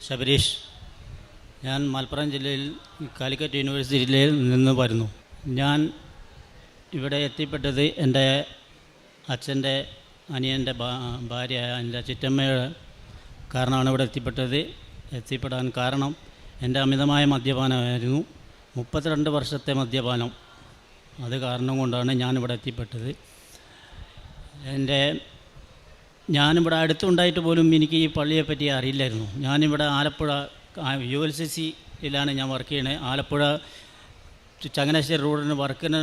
ശബരീഷ്. ഞാൻ മലപ്പുറം ജില്ലയിൽ കാലിക്കറ്റ് യൂണിവേഴ്സിറ്റിയിൽ നിന്ന് വരുന്നു. ഞാൻ ഇവിടെ എത്തിപ്പെട്ടത് എൻ്റെ അച്ഛൻ്റെ അനിയൻ്റെ ഭാര്യ എൻ്റെ ചിറ്റമ്മയുടെ കാരണമാണ് ഇവിടെ എത്തിപ്പെടാൻ കാരണം എൻ്റെ അമിതമായ മദ്യപാനമായിരുന്നു. 32 വർഷത്തെ മദ്യപാനം. അത് കാരണം കൊണ്ടാണ് ഞാനിവിടെ എത്തിപ്പെട്ടത്. ഞാനിവിടെ അടുത്തുണ്ടായിട്ട് പോലും എനിക്ക് ഈ പള്ളിയെപ്പറ്റി അറിയില്ലായിരുന്നു. ഞാനിവിടെ ആലപ്പുഴ ULCCയിലാണ് ഞാൻ വർക്ക് ചെയ്യണത്. ആലപ്പുഴ ചങ്ങനാശ്ശേരി റോഡിന് വർക്കിന്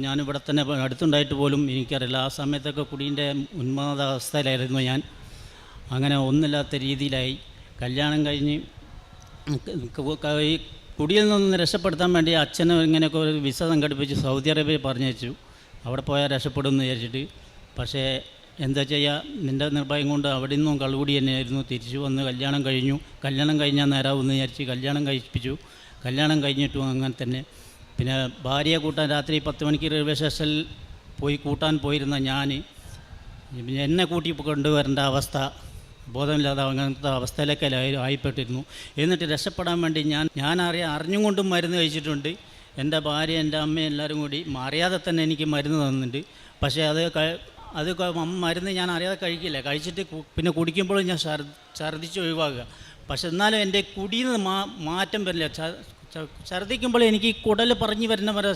ഞാനിവിടെ തന്നെ അടുത്തുണ്ടായിട്ട് പോലും എനിക്കറിയില്ല. ആ സമയത്തൊക്കെ കുടീൻ്റെ ഉന്മാദാവസ്ഥയിലായിരുന്നു ഞാൻ. അങ്ങനെ ഒന്നില്ലാത്ത രീതിയിലായി. കല്യാണം കഴിഞ്ഞ് ഈ കുടിയിൽ നിന്ന് രക്ഷപ്പെടുത്താൻ വേണ്ടി അച്ഛന് ഇങ്ങനെയൊക്കെ ഒരു വിസ സംഘടിപ്പിച്ച് സൗദി അറേബ്യ പറഞ്ഞയച്ചു. അവിടെ പോയാൽ രക്ഷപ്പെടുമെന്ന് വിചാരിച്ചിട്ട്. പക്ഷേ എന്താ ചെയ്യുക, നിൻ്റെ നിർഭയം കൊണ്ട് അവിടെ നിന്നും കള്ളുകൂടി തന്നെയായിരുന്നു. തിരിച്ചു വന്ന് കല്യാണം കഴിഞ്ഞാൽ നേരാവുമെന്ന് വിചാരിച്ച് കല്യാണം കഴിപ്പിച്ചു. കല്യാണം കഴിഞ്ഞിട്ടും അങ്ങനെ തന്നെ. പിന്നെ ഭാര്യയെ കൂട്ടാൻ രാത്രി 10 മണിക്ക് റെയിൽവേ സ്റ്റേഷനിൽ പോയി കൂട്ടാൻ പോയിരുന്ന ഞാൻ എന്നെ കൂട്ടി കൊണ്ടുവരേണ്ട അവസ്ഥ, ബോധമില്ലാതെ അങ്ങനത്തെ അവസ്ഥയിലൊക്കെ ആയിപ്പെട്ടിരുന്നു. എന്നിട്ട് രക്ഷപ്പെടാൻ വേണ്ടി ഞാൻ അറിഞ്ഞും കൊണ്ടും മരുന്ന് കഴിച്ചിട്ടുണ്ട്. എൻ്റെ ഭാര്യ എൻ്റെ അമ്മ എല്ലാവരും കൂടി അറിയാതെ തന്നെ എനിക്ക് മരുന്ന് തന്നിട്ടുണ്ട്. പക്ഷേ അത് മരുന്ന് ഞാൻ അറിയാതെ കഴിക്കില്ല. കഴിച്ചിട്ട് പിന്നെ കുടിക്കുമ്പോഴും ഞാൻ ഛർദ്ദിച്ച് ഒഴിവാക്കുക. പക്ഷെ എന്നാലും എൻ്റെ കുടിയിൽ നിന്ന് മാറ്റം വരില്ല. ഛർദ്ദിക്കുമ്പോൾ എനിക്ക് കുടൽ പറഞ്ഞു വരുന്ന വരെ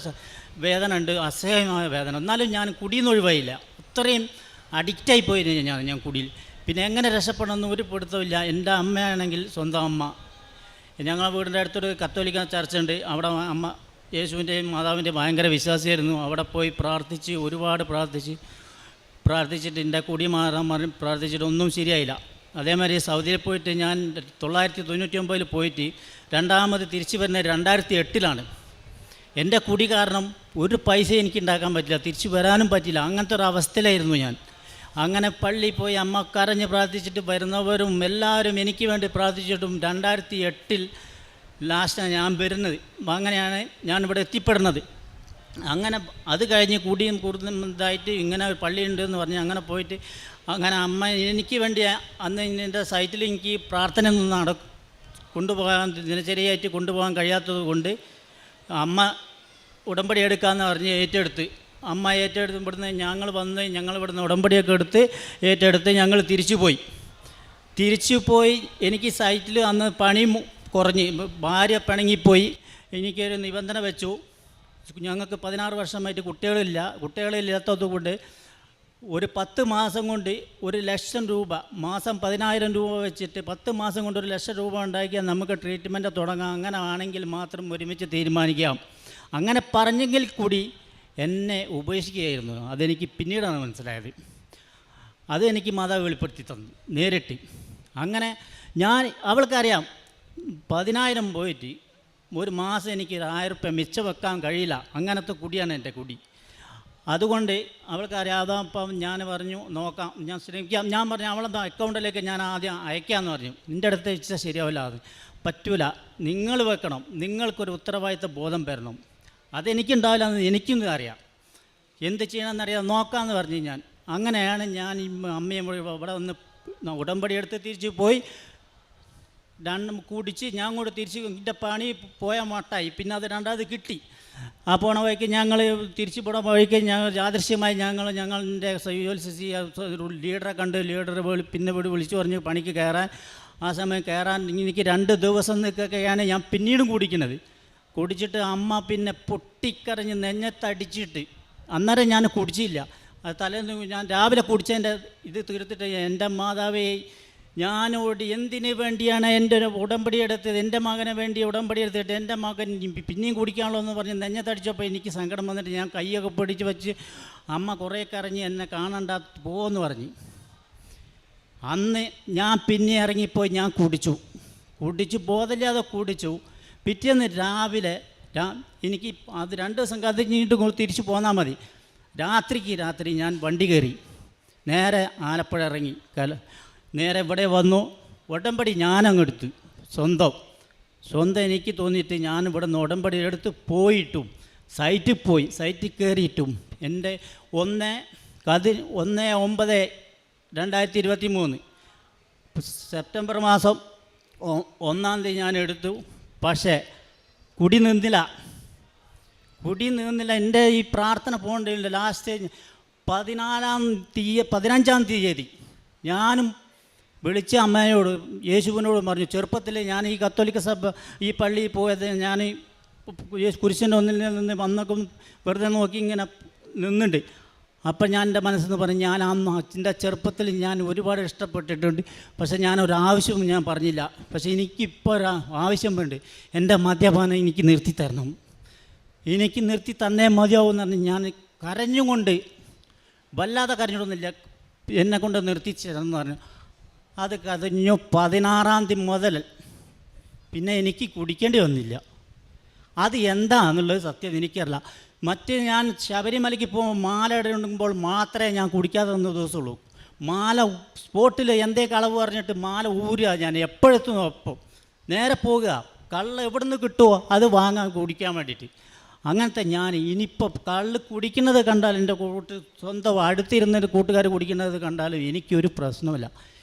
വേദന ഉണ്ട്, അസഹ്യമായ വേദന. എന്നാലും ഞാൻ കുടിയിൽ നിന്ന് ഒഴിവായില്ല. അത്രയും അഡിക്റ്റായി പോയിരുന്നു ഞാൻ കുടിയിൽ. പിന്നെ എങ്ങനെ രക്ഷപ്പെടണമെന്ന് ഒരു പിടുത്തമില്ല. എൻ്റെ അമ്മയാണെങ്കിൽ സ്വന്തം അമ്മ, ഞങ്ങളുടെ വീടിൻ്റെ അടുത്തൊരു കത്തോലിക്ക ചർച്ചുണ്ട്. അവിടെ അമ്മ യേശുവിൻ്റെയും മാതാവിൻ്റെയും ഭയങ്കര വിശ്വാസിയായിരുന്നു. അവിടെ പോയി പ്രാർത്ഥിച്ച് ഒരുപാട് പ്രാർത്ഥിച്ചിട്ട് എൻ്റെ കുടി മാറാൻ പ്രാർത്ഥിച്ചിട്ട് ഒന്നും ശരിയായില്ല. അതേമാതിരി സൗദിയിൽ പോയിട്ട് ഞാൻ 1999 പോയിട്ട് രണ്ടാമത് തിരിച്ചു വരുന്നത് 2008 എൻ്റെ കുടി കാരണം ഒരു പൈസ എനിക്ക് ഉണ്ടാക്കാൻ പറ്റില്ല, തിരിച്ചു വരാനും പറ്റില്ല. അങ്ങനത്തെ ഒരു അവസ്ഥയിലായിരുന്നു ഞാൻ. അങ്ങനെ പള്ളിയിൽ പോയി അമ്മ കരഞ്ഞ് പ്രാർത്ഥിച്ചിട്ട് വരുന്നവരും എല്ലാവരും എനിക്ക് വേണ്ടി പ്രാർത്ഥിച്ചിട്ടും 2008 ലാസ്റ്റാണ് ഞാൻ വരുന്നത്. അങ്ങനെയാണ് ഞാനിവിടെ എത്തിപ്പെടുന്നത്. അങ്ങനെ അത് കഴിഞ്ഞ് കൂടിയും കൂടുതലായിട്ട് ഇങ്ങനെ പള്ളിയുണ്ടെന്ന് പറഞ്ഞ് അങ്ങനെ പോയിട്ട് അങ്ങനെ അമ്മ എനിക്ക് വേണ്ടി അന്ന് എൻ്റെ സൈറ്റിൽ എനിക്ക് പ്രാർത്ഥന ഒന്നും കൊണ്ടുപോകാൻ ദിനചര്യയായിട്ട് കൊണ്ടുപോകാൻ കഴിയാത്തത് കൊണ്ട് അമ്മ ഉടമ്പടി എടുക്കാമെന്ന് പറഞ്ഞ് ഏറ്റെടുത്ത്. അമ്മ ഏറ്റെടുത്ത് ഇവിടുന്ന് ഞങ്ങളിവിടുന്ന് ഉടമ്പടിയൊക്കെ ഏറ്റെടുത്ത് ഞങ്ങൾ തിരിച്ചു പോയി. എനിക്ക് സൈറ്റിൽ അന്ന് പണി കുറഞ്ഞ് ഭാര്യ പിണങ്ങിപ്പോയി. എനിക്കൊരു നിബന്ധന വെച്ചു, ഞങ്ങൾക്ക് 16 വർഷമായിട്ട് കുട്ടികളില്ലാത്തത് കൊണ്ട് ഒരു 10 മാസം കൊണ്ട് 1,00,000 രൂപ, മാസം 10,000 രൂപ വെച്ചിട്ട് 10 മാസം കൊണ്ട് 1,00,000 രൂപ ഉണ്ടാക്കിയാൽ നമുക്ക് ട്രീറ്റ്മെൻറ്റ് തുടങ്ങാം. അങ്ങനെ ആണെങ്കിൽ മാത്രം ഒരുമിച്ച് തീരുമാനിക്കാം. അങ്ങനെ പറഞ്ഞെങ്കിൽ കൂടി എന്നെ ഉപേക്ഷിക്കുകയായിരുന്നു. അതെനിക്ക് പിന്നീടാണ് മനസ്സിലായത്. അതെനിക്ക് മാതാവ് വെളിപ്പെടുത്തി തന്നു നേരിട്ട്. അങ്ങനെ അവൾക്കറിയാം 10,000 പോയിട്ട് ഒരു മാസം എനിക്ക് 1,000 രൂപ മിച്ചം വെക്കാൻ കഴിയില്ല. അങ്ങനത്തെ കുടിയാണ് എൻ്റെ കുടി. അതുകൊണ്ട് അവൾക്കറിയാം. അതപ്പം ഞാൻ പറഞ്ഞു നോക്കാം, ഞാൻ ശ്രമിക്കാം. ഞാൻ പറഞ്ഞു അവളെ അക്കൗണ്ടിലേക്ക് ഞാൻ ആദ്യം അയക്കാമെന്ന് പറഞ്ഞു. നിൻ്റെ അടുത്ത് വെച്ചാൽ ശരിയാവില്ല, അത് പറ്റൂല, നിങ്ങൾ വെക്കണം, നിങ്ങൾക്കൊരു ഉത്തരവാദിത്ത ബോധം വരണം. അതെനിക്കുണ്ടാവില്ല എന്ന് എനിക്കും അറിയാം. എന്ത് ചെയ്യണമെന്നറിയാം, നോക്കാമെന്ന് പറഞ്ഞു ഞാൻ. അങ്ങനെയാണ് ഞാൻ ഈ അമ്മയും ഇവിടെ വന്ന് ഉടമ്പടി എടുത്ത് തിരിച്ച് പോയി രണ്ടും കുടിച്ച് ഞാൻ കൂടെ തിരിച്ച് എൻ്റെ പണി പോയാൽ മട്ടായി. പിന്നെ അത് രണ്ടാമത് കിട്ടി. ആ പോണ വഴിക്ക് ഞങ്ങൾ തിരിച്ച് പോണ വഴിക്ക് യാദൃശ്യമായി ഞങ്ങളുടെ ULCC ലീഡറെ കണ്ട് ലീഡർ പിന്നെ വിളിച്ചു പറഞ്ഞ് പണിക്ക് കയറാൻ. ആ സമയം കയറാൻ എനിക്ക് 2 ദിവസം നിൽക്കുകയാണ് ഞാൻ പിന്നീടും കുടിച്ചിട്ട് അമ്മ പിന്നെ പൊട്ടിക്കരഞ്ഞ് നെഞ്ഞത്തടിച്ചിട്ട്, അന്നേരം ഞാൻ കുടിച്ചില്ല. അത് തലേന്ന് ഞാൻ രാവിലെ കുടിച്ചതിൻ്റെ ഇത് തീർത്തിട്ട് എൻ്റെ മാതാവേ, ഞാനോട് എന്തിനു വേണ്ടിയാണ് എൻ്റെ ഉടമ്പടി എടുത്തത്, എൻ്റെ മകനെ വേണ്ടി ഉടമ്പടി എടുത്തിട്ട് എൻ്റെ മകൻ പിന്നെയും കുടിക്കാനുള്ളൂ എന്ന് പറഞ്ഞ് നെഞ്ഞത്തടിച്ചപ്പോൾ എനിക്ക് സങ്കടം വന്നിട്ട് ഞാൻ കൈയൊക്കെ പിടിച്ച് വെച്ച് അമ്മ കുറേ കരഞ്ഞ് എന്നെ കാണണ്ട പോകുമെന്ന് പറഞ്ഞ്. അന്ന് ഞാൻ പിന്നെ ഇറങ്ങിപ്പോയി. ഞാൻ കുടിച്ചു ബോധമില്ലാതെ കുടിച്ചു. പിറ്റേന്ന് രാവിലെ എനിക്ക് അത് 2 ദിവസം കഴിഞ്ഞിട്ട് തിരിച്ചു പോന്നാൽ മതി. രാത്രി ഞാൻ വണ്ടി കയറി നേരെ ആലപ്പുഴ ഇറങ്ങി നേരെ ഇവിടെ വന്നു. ഉടമ്പടി ഞാനങ്ങെടുത്ത് സ്വന്തം എനിക്ക് തോന്നിയിട്ട് ഞാൻ ഇവിടെ നിന്ന് ഉടമ്പടി എടുത്ത് പോയിട്ടും സൈറ്റിൽ കയറിയിട്ടും എൻ്റെ 1/9/2023 സെപ്റ്റംബർ മാസം 1-ാം തീയതി ഞാൻ എടുത്തു. പക്ഷേ കുടി നിന്നില്ല. എൻ്റെ ഈ പ്രാർത്ഥന പോകേണ്ടില്ല. ലാസ്റ്റ് 15-ാം തീയതി ഞാനും വിളിച്ച അമ്മയോട് യേശുവിനോട് പറഞ്ഞു, ചെറുപ്പത്തിൽ ഞാൻ ഈ കത്തോലിക്ക സഭ ഈ പള്ളിയിൽ പോയത് ഞാൻ കുരിശൻ്റെ ഒന്നിൽ നിന്ന് വന്നൊക്കെ വെറുതെ നോക്കി ഇങ്ങനെ നിന്നുണ്ട്. അപ്പം ഞാൻ എൻ്റെ മനസ്സിൽ നിന്ന് പറഞ്ഞു, ഞാൻ അന്ന് അച്ഛൻ്റെ ചെറുപ്പത്തിൽ ഞാൻ ഒരുപാട് ഇഷ്ടപ്പെട്ടിട്ടുണ്ട്. പക്ഷേ ഞാനൊരാവശ്യവും ഞാൻ പറഞ്ഞില്ല. പക്ഷേ എനിക്കിപ്പോൾ ആവശ്യം വേണ്ട, എൻ്റെ മദ്യപാനം എനിക്ക് നിർത്തി തരണം, എനിക്ക് നിർത്തി തന്നേ മതിയാവും എന്ന് പറഞ്ഞ് ഞാൻ കരഞ്ഞുകൊണ്ട്, വല്ലാതെ കരഞ്ഞിട്ടൊന്നുമില്ല, എന്നെ കൊണ്ട് നിർത്തിച്ചതെന്ന് പറഞ്ഞു. അത് കരഞ്ഞു. 16-ാം തീയതി മുതൽ പിന്നെ എനിക്ക് കുടിക്കേണ്ടി വന്നില്ല. അത് എന്താണെന്നുള്ളത് സത്യം എനിക്കറിയില്ല. മറ്റ് ഞാൻ ശബരിമലയ്ക്ക് പോകുമ്പോൾ മാല ഇടുമ്പോൾ മാത്രമേ ഞാൻ കുടിക്കാതെ വന്ന ദിവസമുള്ളൂ. മാല സ്പോട്ടിൽ എന്തേ കളവ് പറഞ്ഞിട്ട് മാല ഊരുക, ഞാൻ എപ്പോഴെത്തും ഒപ്പം നേരെ പോകുക, കള്ള് എവിടെ നിന്ന് കിട്ടുമോ അത് വാങ്ങാൻ കുടിക്കാൻ വേണ്ടിയിട്ട്. അങ്ങനത്തെ ഞാൻ ഇനിയിപ്പോൾ കള്ള് കുടിക്കുന്നത് കണ്ടാൽ എൻ്റെ സ്വന്തം അടുത്തിരുന്നൊരു കൂട്ടുകാർ കുടിക്കുന്നത് കണ്ടാലും എനിക്കൊരു പ്രശ്നമില്ല.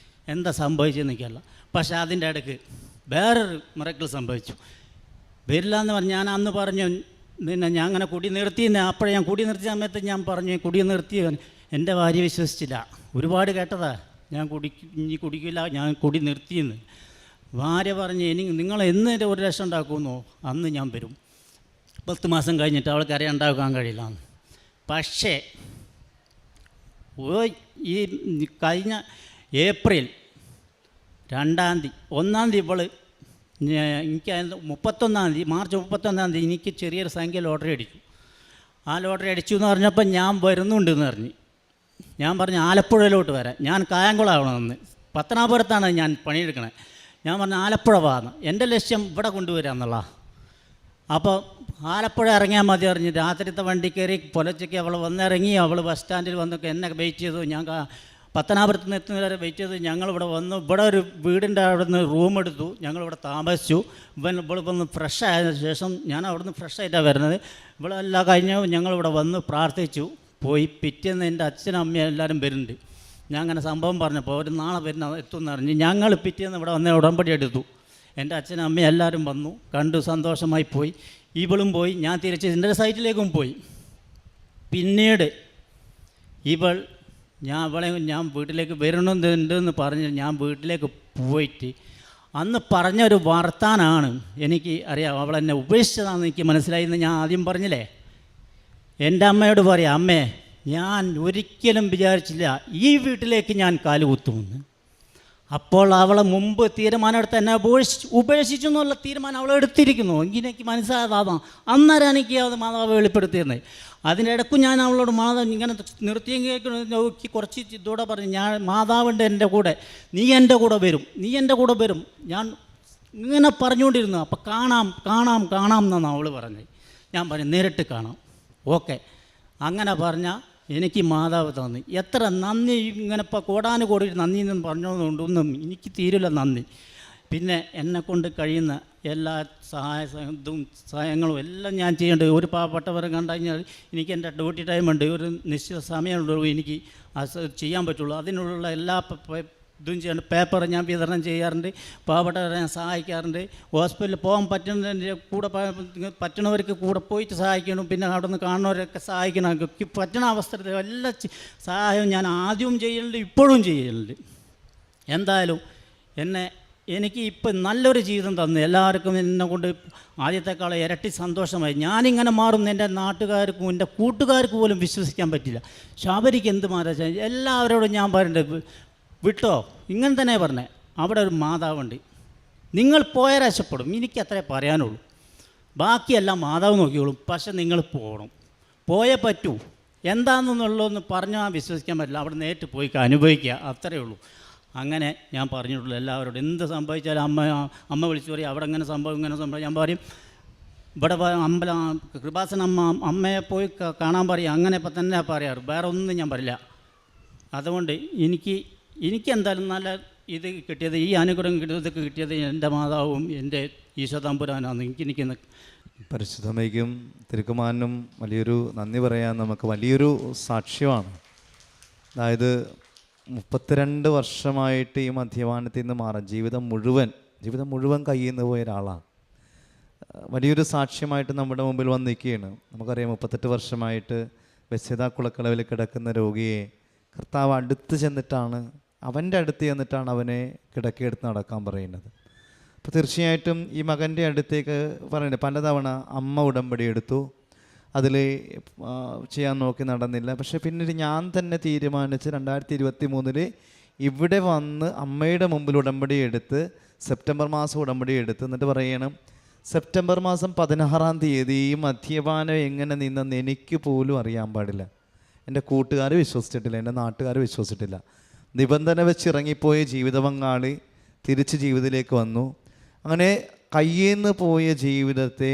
എന്താ സംഭവിച്ചതെന്ന് എനിക്കല്ല. പക്ഷേ അതിൻ്റെ ഇടയ്ക്ക് വേറൊരു മിറക്കിൾ സംഭവിച്ചു. വരില്ല എന്ന് പറഞ്ഞ് ഞാൻ അന്ന് പറഞ്ഞു, പിന്നെ ഞാൻ അങ്ങനെ കുടി നിർത്തിയെന്ന്. അപ്പോഴേ ഞാൻ കുടി നിർത്തിയ സമയത്ത് ഞാൻ പറഞ്ഞു കുടി നിർത്തി. എൻ്റെ ഭാര്യ വിശ്വസിച്ചില്ല. ഒരുപാട് കേട്ടതാ ഞാൻ ഇനി കുടിക്കില്ല, ഞാൻ കുടി നിർത്തിയെന്ന്. ഭാര്യ പറഞ്ഞ്, നിങ്ങൾ എന്ന് 1 ലക്ഷം ഉണ്ടാക്കുമെന്നോ അന്ന് ഞാൻ വരും. 10 മാസം കഴിഞ്ഞിട്ട് അവൾക്ക് അറിയാൻ ഉണ്ടാക്കാൻ കഴിയില്ല. പക്ഷേ ഈ കഴിഞ്ഞ ഏപ്രിൽ 2-ാം തീയതി 1-ാം തീയതി ഇവൾ എനിക്ക് 31-ാം തീയതി മാർച്ച് 31-ാം തീയതി എനിക്ക് ചെറിയൊരു സംഖ്യ ലോട്ടറി അടിച്ചു. ആ ലോട്ടറി അടിച്ചു എന്ന് പറഞ്ഞപ്പോൾ ഞാൻ വരുന്നുണ്ടെന്ന് പറഞ്ഞു. ഞാൻ പറഞ്ഞു ആലപ്പുഴയിലോട്ട് വരാം, ഞാൻ കായംകുളമാവണമെന്ന്. പത്തനാപുരത്താണ് ഞാൻ പണിയെടുക്കണേ. ഞാൻ പറഞ്ഞു ആലപ്പുഴ പോകാമെന്ന്. എൻ്റെ ലക്ഷ്യം ഇവിടെ കൊണ്ടുവരിക എന്നുള്ള. അപ്പോൾ ആലപ്പുഴ ഇറങ്ങിയാൽ മതി അറിഞ്ഞ് രാത്രിത്തെ വണ്ടി കയറി പുലച്ചയ്ക്ക് അവൾ വന്നിറങ്ങി. അവൾ ബസ് സ്റ്റാൻഡിൽ വന്നൊക്കെ എന്നെ വെയിറ്റ് ചെയ്തു. ഞാൻ പത്തനാപുരത്ത് നിന്ന് എത്തുന്നവരെ വെയിറ്റ് ചെയ്ത് ഞങ്ങളിവിടെ വന്നു. ഇവിടെ ഒരു വീടിൻ്റെ അവിടെ നിന്ന് റൂം എടുത്തു, ഞങ്ങളിവിടെ താമസിച്ചു. ഇവിടെ വന്ന് ഫ്രഷ് ആയതിനു ശേഷം ഞാൻ അവിടെ നിന്ന് ഫ്രഷ് ആയിട്ടാണ് വരുന്നത്. ഇവിടെ എല്ലാം കഴിഞ്ഞ് ഞങ്ങളിവിടെ വന്ന് പ്രാർത്ഥിച്ചു പോയി. പിറ്റേന്ന് എൻ്റെ അച്ഛനും അമ്മയും എല്ലാവരും വരുന്നുണ്ട്. ഞാൻ അങ്ങനെ സംഭവം പറഞ്ഞപ്പോൾ അവർ നാളെ എത്തുമെന്ന് അറിഞ്ഞ് ഞങ്ങൾ പിറ്റേന്ന് ഇവിടെ വന്ന് ഉടമ്പടി എടുത്തു. എൻ്റെ അച്ഛനും അമ്മയും എല്ലാവരും വന്നു, കണ്ടു, സന്തോഷമായി പോയി. ഇവളും പോയി. ഞാൻ തിരിച്ച് എൻ്റെ സൈറ്റിലേക്കും പോയി. പിന്നീട് ഞാൻ വീട്ടിലേക്ക് വരണമെന്നുണ്ടെന്ന് പറഞ്ഞ് ഞാൻ വീട്ടിലേക്ക് പോയിട്ട് അന്ന് പറഞ്ഞൊരു വർത്താനാണ് എനിക്ക് അറിയാം. അവളെന്നെ ഉപേക്ഷിച്ചതാണെന്ന് എനിക്ക് മനസ്സിലായെന്ന് ഞാൻ ആദ്യം പറഞ്ഞില്ലേ. എൻ്റെ അമ്മയോട് പറയാം, അമ്മേ ഞാൻ ഒരിക്കലും വിചാരിച്ചില്ല ഈ വീട്ടിലേക്ക് ഞാൻ കാലുകുത്തുമെന്ന്. അപ്പോൾ അവളെ മുമ്പ് തീരുമാനമെടുത്ത് എന്നെ ഉപേക്ഷിച്ചു എന്നുള്ള തീരുമാനം അവൾ എടുത്തിരിക്കുന്നു. എനിക്ക് മനസ്സിലായതാണ്. അന്നേരം എനിക്ക് അത് മാതാവ് വെളിപ്പെടുത്തിയിരുന്നത്. അതിൻ്റെ ഇടയ്ക്ക് ഞാൻ അവളോട് മാതാവ് ഇങ്ങനെ നിർത്തിയെങ്കിൽ നോക്കി കുറച്ച് ഇതോടെ പറഞ്ഞു, ഞാൻ മാതാവുണ്ട് എൻ്റെ കൂടെ, നീ എൻ്റെ കൂടെ വരും. ഞാൻ ഇങ്ങനെ പറഞ്ഞുകൊണ്ടിരുന്നു. അപ്പോൾ കാണാം എന്നാണ് അവൾ പറഞ്ഞത്. ഞാൻ പറഞ്ഞു നേരിട്ട് കാണാം, ഓക്കെ. അങ്ങനെ പറഞ്ഞാൽ എനിക്ക് മാതാവ് തന്നു. എത്ര നന്ദി, ഇങ്ങനെ ഇപ്പോൾ കോടാനുകോടി നന്ദി എന്ന് പറഞ്ഞതുകൊണ്ടൊന്നും എനിക്ക് തീരില്ല നന്ദി. പിന്നെ എന്നെക്കൊണ്ട് കഴിയുന്ന എല്ലാ സഹായങ്ങളും എല്ലാം ഞാൻ ചെയ്യേണ്ടത്. ഒരു പാവപ്പെട്ടവരെ കണ്ടു കഴിഞ്ഞാൽ എനിക്ക് എൻ്റെ ഡ്യൂട്ടി ടൈമുണ്ട്, ഒരു നിശ്ചിത സമയമുള്ളൂ എനിക്ക് അത് ചെയ്യാൻ പറ്റുള്ളൂ. അതിനുള്ള എല്ലാ ഇതും ചെയ്യേണ്ട പേപ്പർ ഞാൻ വിതരണം ചെയ്യാറുണ്ട്. പാവപ്പെട്ടവരെ ഞാൻ സഹായിക്കാറുണ്ട്. ഹോസ്പിറ്റലിൽ പോകാൻ പറ്റുന്നതിൻ്റെ കൂടെ പറ്റുന്നവർക്ക് കൂടെ പോയിട്ട് സഹായിക്കണം. പിന്നെ അവിടെ നിന്ന് കാണുന്നവരൊക്കെ സഹായിക്കണം. പറ്റുന്ന അവസരത്തിൽ എല്ലാ സഹായവും ഞാൻ ആദ്യവും ചെയ്യലുണ്ട്, ഇപ്പോഴും ചെയ്യലുണ്ട്. എന്തായാലും എനിക്ക് ഇപ്പം നല്ലൊരു ജീവിതം തന്നു. എല്ലാവർക്കും എന്നെ കൊണ്ട് ആദ്യത്തെക്കാൾ ഇരട്ടി സന്തോഷമായി. ഞാനിങ്ങനെ മാറും എൻ്റെ നാട്ടുകാർക്കും എൻ്റെ കൂട്ടുകാർക്ക് പോലും വിശ്വസിക്കാൻ പറ്റില്ല. ശബരിക്ക് എന്ത് മാറാ, എല്ലാവരോടും ഞാൻ പറയുന്നുണ്ട്, വിട്ടോ, ഇങ്ങനെ തന്നെ പറഞ്ഞേ. അവിടെ ഒരു മാതാവുണ്ട്, നിങ്ങൾ പോയാൽ രക്ഷപ്പെടും. എനിക്ക് അത്രേ പറയാനുള്ളൂ. ബാക്കിയെല്ലാം മാതാവ് നോക്കിയോളും. പക്ഷെ നിങ്ങൾ പോയേ പറ്റൂ. എന്താണെന്നുള്ളതൊന്ന് പറഞ്ഞാൽ വിശ്വസിക്കാൻ പറ്റില്ല. അവിടെ നേരിട്ട് പോയി അനുഭവിക്കുക, അത്രയേ ഉള്ളൂ. അങ്ങനെ ഞാൻ പറഞ്ഞിട്ടുള്ളൂ എല്ലാവരോടും. എന്ത് സംഭവിച്ചാലും അമ്മ വിളിച്ചു പറയും, അവിടെ ഇങ്ങനെ സംഭവം. ഞാൻ പറയും, ഇവിടെ കൃപാസന അമ്മയെ പോയി കാണാൻ പറയും. അങ്ങനെ ഇപ്പം തന്നെ പറയാറ്, വേറെ ഒന്നും ഞാൻ പറയില്ല. അതുകൊണ്ട് എനിക്ക് എന്തായാലും നല്ല ഇത് കിട്ടിയത്, ഈ അനുഗ്രഹം കിട്ടിയത് എൻ്റെ മാതാവും എൻ്റെ ഈശോ തമ്പുരാനാണ്. എനിക്ക് പരിശുദ്ധമ്മയ്ക്കും തിരുക്കുമാരനും വലിയൊരു നന്ദി പറയാൻ നമുക്ക് വലിയൊരു സാക്ഷ്യമാണ്. അതായത് 32 വർഷമായിട്ട് ഈ മദ്യപാനത്തിൽ നിന്ന് മാറാൻ, ജീവിതം മുഴുവൻ ജീവിതം മുഴുവൻ കയ്യിൽ നിന്ന് പോയ ഒരാളാണ്. വലിയൊരു സാക്ഷ്യമായിട്ട് നമ്മുടെ മുമ്പിൽ വന്ന് നിൽക്കുകയാണ്. നമുക്കറിയാം 38 വർഷമായിട്ട് ബെത്സേദ കുളക്കടവിൽ കിടക്കുന്ന രോഗിയെ കർത്താവ് അടുത്ത് ചെന്നിട്ടാണ്, അവൻ്റെ അടുത്ത് ചെന്നിട്ടാണ് അവനെ കിടക്കയെടുത്ത് നടക്കാൻ പറയുന്നത്. അപ്പോൾ തീർച്ചയായിട്ടും ഈ മകൻ്റെ അടുത്തേക്ക് പറയുന്നത് പലതവണ അമ്മ ഉടമ്പടി എടുത്തു, അതിൽ ചെയ്യാൻ നോക്കി നടന്നില്ല. പക്ഷേ പിന്നീട് ഞാൻ തന്നെ തീരുമാനിച്ച് 2023 ഇവിടെ വന്ന് അമ്മയുടെ മുമ്പിൽ ഉടമ്പടി എടുത്ത് സെപ്റ്റംബർ മാസം ഉടമ്പടി എടുത്ത് എന്നിട്ട് പറയണം, സെപ്റ്റംബർ മാസം 16-ാം തീയതി ഈ മദ്യപാനം എങ്ങനെ നിന്നെന്ന് എനിക്ക് പോലും അറിയാൻ പാടില്ല. എൻ്റെ കൂട്ടുകാർ വിശ്വസിച്ചിട്ടില്ല, എൻ്റെ നാട്ടുകാർ വിശ്വസിച്ചിട്ടില്ല. നിബന്ധന വെച്ചിറങ്ങിപ്പോയ ജീവിത പങ്കാളി തിരിച്ച് ജീവിതത്തിലേക്ക് വന്നു. അങ്ങനെ കയ്യിൽ നിന്ന് പോയ ജീവിതത്തെ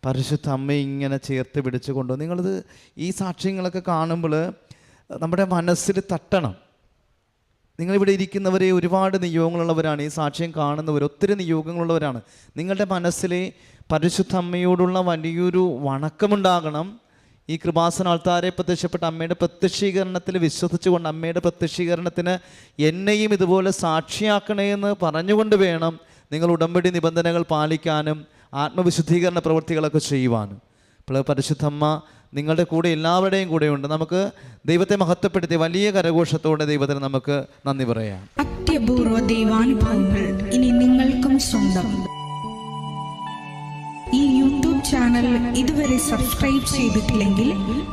പരിശുദ്ധ അമ്മ ഇങ്ങനെ ചേർത്ത് പിടിച്ച് കൊണ്ടുവന്നു. നിങ്ങളിത് ഈ സാക്ഷ്യങ്ങളൊക്കെ കാണുമ്പോൾ നമ്മുടെ മനസ്സിൽ തട്ടണം. നിങ്ങളിവിടെ ഇരിക്കുന്നവരെ ഒരുപാട് നിയോഗങ്ങളുള്ളവരാണ്, ഈ സാക്ഷ്യം കാണുന്നവർ ഒത്തിരി നിയോഗങ്ങളുള്ളവരാണ്. നിങ്ങളുടെ മനസ്സിൽ പരിശുദ്ധ അമ്മയോടുള്ള വലിയൊരു വണക്കമുണ്ടാകണം. ഈ കൃപാസന ആൾത്താരെ പ്രത്യക്ഷപ്പെട്ട അമ്മയുടെ പ്രത്യക്ഷീകരണത്തിൽ വിശ്വസിച്ചുകൊണ്ട് അമ്മയുടെ പ്രത്യക്ഷീകരണത്തിന് എന്നെയും ഇതുപോലെ സാക്ഷിയാക്കണേ എന്ന് പറഞ്ഞുകൊണ്ട് വേണം നിങ്ങൾ ഉടമ്പടി നിബന്ധനകൾ പാലിക്കാനും ആത്മവിശുദ്ധീകരണ പ്രവൃത്തികളൊക്കെ ചെയ്യുവാനും. അപ്പോൾ പരിശുദ്ധമ്മ നിങ്ങളുടെ കൂടെ എല്ലാവരുടെയും കൂടെയുണ്ട്. നമുക്ക് ദൈവത്തെ മഹത്വപ്പെടുത്തി വലിയ കരഘോഷത്തോടെ ദൈവത്തിന് നമുക്ക് നന്ദി പറയാം. അത്യപൂർവ ദൈവാനുഭവങ്ങൾ ഇനി നിങ്ങൾക്കും സ്വന്തം. ഈ യൂട്യൂബ് ചാനൽ ഇതുവരെ സബ്സ്ക്രൈബ് ചെയ്തിട്ടില്ലെങ്കിൽ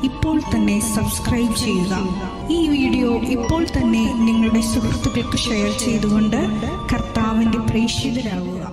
ഇപ്പോൾ തന്നെ സബ്സ്ക്രൈബ് ചെയ്യുക. ഈ വീഡിയോ ഇപ്പോൾ തന്നെ നിങ്ങളുടെ സുഹൃത്തുക്കൾക്ക് ഷെയർ ചെയ്തുകൊണ്ട് കർത്താവിൻ്റെ പ്രേക്ഷിതരാകുക.